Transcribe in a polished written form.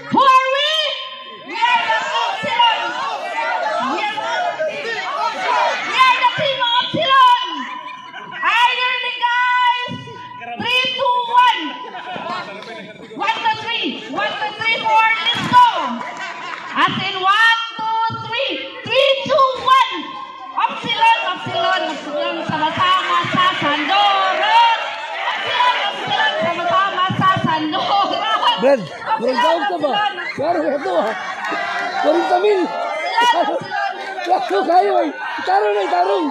Who are we? We are the Epsilon. We are the team of Epsilon. Are you ready, guys? 3, 2, 1. 1, 2, 3. 1, 2, 3, 4. Let's go. As in 1, 2, 3. 3, 2, 1. Epsilon, Epsilon, Epsilon. Sama-sama sa Sandoran. Epsilon, Epsilon. Sama-sama sa Sandoran. Brad, taon ka ba? Klaro na ito ah. 40 mil. Klaro kayo eh. Tarong na, tarong.